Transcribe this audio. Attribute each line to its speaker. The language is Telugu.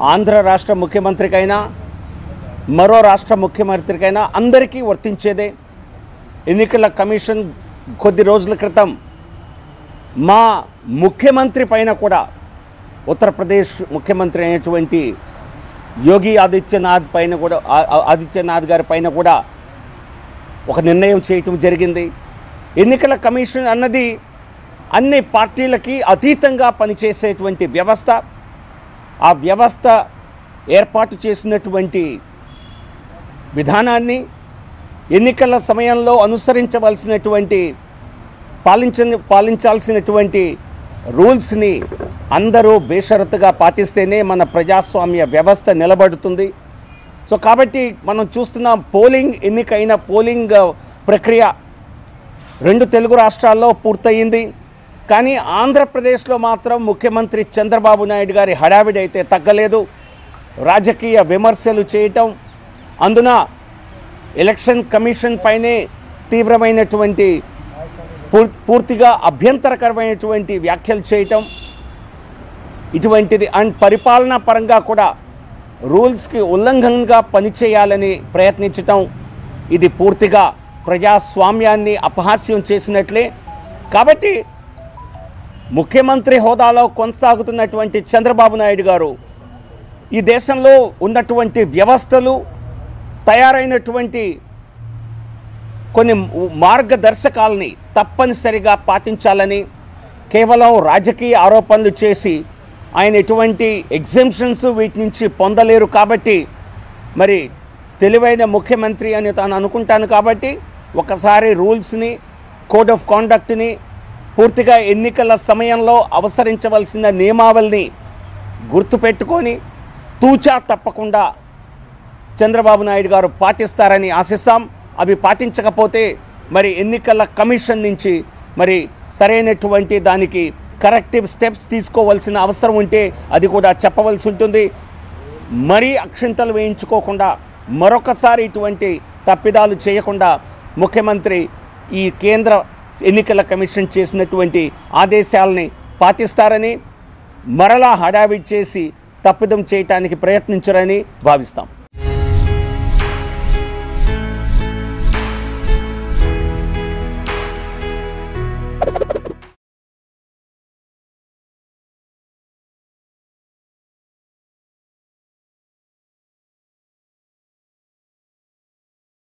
Speaker 1: ఆంధ్ర రాష్ట్ర ముఖ్యమంత్రికైనా మరో రాష్ట్ర ముఖ్యమంత్రికైనా అందరికీ వర్తించేదే. ఎన్నికల కమిషన్ కొద్ది రోజుల క్రితం మా ముఖ్యమంత్రి పైన కూడా, ఉత్తరప్రదేశ్ ముఖ్యమంత్రి అయినటువంటి యోగి ఆదిత్యనాథ్ గారి పైన కూడా ఒక నిర్ణయం చేయటం జరిగింది. ఎన్నికల కమిషన్ అన్నది అన్ని పార్టీలకి అతీతంగా పనిచేసేటువంటి వ్యవస్థ. ఆ వ్యవస్థ ఏర్పాటు చేసినటువంటి విధానాన్ని, ఎన్నికల సమయంలో అనుసరించవలసినటువంటి పాలించాల్సినటువంటి రూల్స్ని అందరూ బేషరతుగా పాటిస్తేనే మన ప్రజాస్వామ్య వ్యవస్థ నిలబడుతుంది. సో కాబట్టి మనం చూస్తున్నాం, ఎన్నికైన పోలింగ్ ప్రక్రియ 2 తెలుగు రాష్ట్రాల్లో పూర్తయింది. కానీ ఆంధ్రప్రదేశ్లో మాత్రం ముఖ్యమంత్రి చంద్రబాబు నాయుడు గారి హడావిడి అయితే తగ్గలేదు. రాజకీయ విమర్శలు చేయటం, అందున ఎలక్షన్ కమిషన్ పైనే తీవ్రమైనటువంటి పూర్తిగా అభ్యంతరకరమైనటువంటి వ్యాఖ్యలు చేయటం ఇటువంటిది. అండ్ పరిపాలనా పరంగా కూడా రూల్స్కి ఉల్లంఘనగా పనిచేయాలని ప్రయత్నించటం, ఇది పూర్తిగా ప్రజాస్వామ్యాన్ని అపహాస్యం చేసినట్లే. కాబట్టి ముఖ్యమంత్రి హోదాలో కొనసాగుతున్నటువంటి చంద్రబాబు నాయుడు గారు ఈ దేశంలో ఉన్నటువంటి వ్యవస్థలు, తయారైనటువంటి కొన్ని మార్గదర్శకాలని తప్పనిసరిగా పాటించాలని, కేవలం రాజకీయ ఆరోపణలు చేసి ఆయన ఎటువంటి ఎగ్జెంప్షన్స్ వీటి నుంచి పొందలేరు. కాబట్టి మరి తెలివైన ముఖ్యమంత్రి అని తాను అనుకుంటాను. కాబట్టి ఒకసారి రూల్స్ని, కోడ్ ఆఫ్ కాండక్ట్ని, పూర్తిగా ఎన్నికల సమయంలో అవసరించవలసిన నియమావళిని గుర్తుపెట్టుకొని తూచా తప్పకుండా చంద్రబాబు నాయుడు గారు పాటిస్తారని ఆశిస్తాం. అవి పాటించకపోతే మరి ఎన్నికల కమిషన్ నుంచి మరి సరైనటువంటి దానికి కరెక్టివ్ స్టెప్స్ తీసుకోవాల్సిన అవసరం ఉంటే అది కూడా చెప్పవలసి ఉంటుంది. మరీ అక్షింతలు వేయించుకోకుండా, మరొకసారి ఇటువంటి తప్పిదాలు చేయకుండా ముఖ్యమంత్రి ఈ కేంద్ర ఎన్నికల కమిషన్ చేసినటువంటి ఆదేశాలని పాటిస్తారని, మరలా హడావిడి చేసి తప్పిదం చేయటానికి ప్రయత్నించరని భావిస్తాం.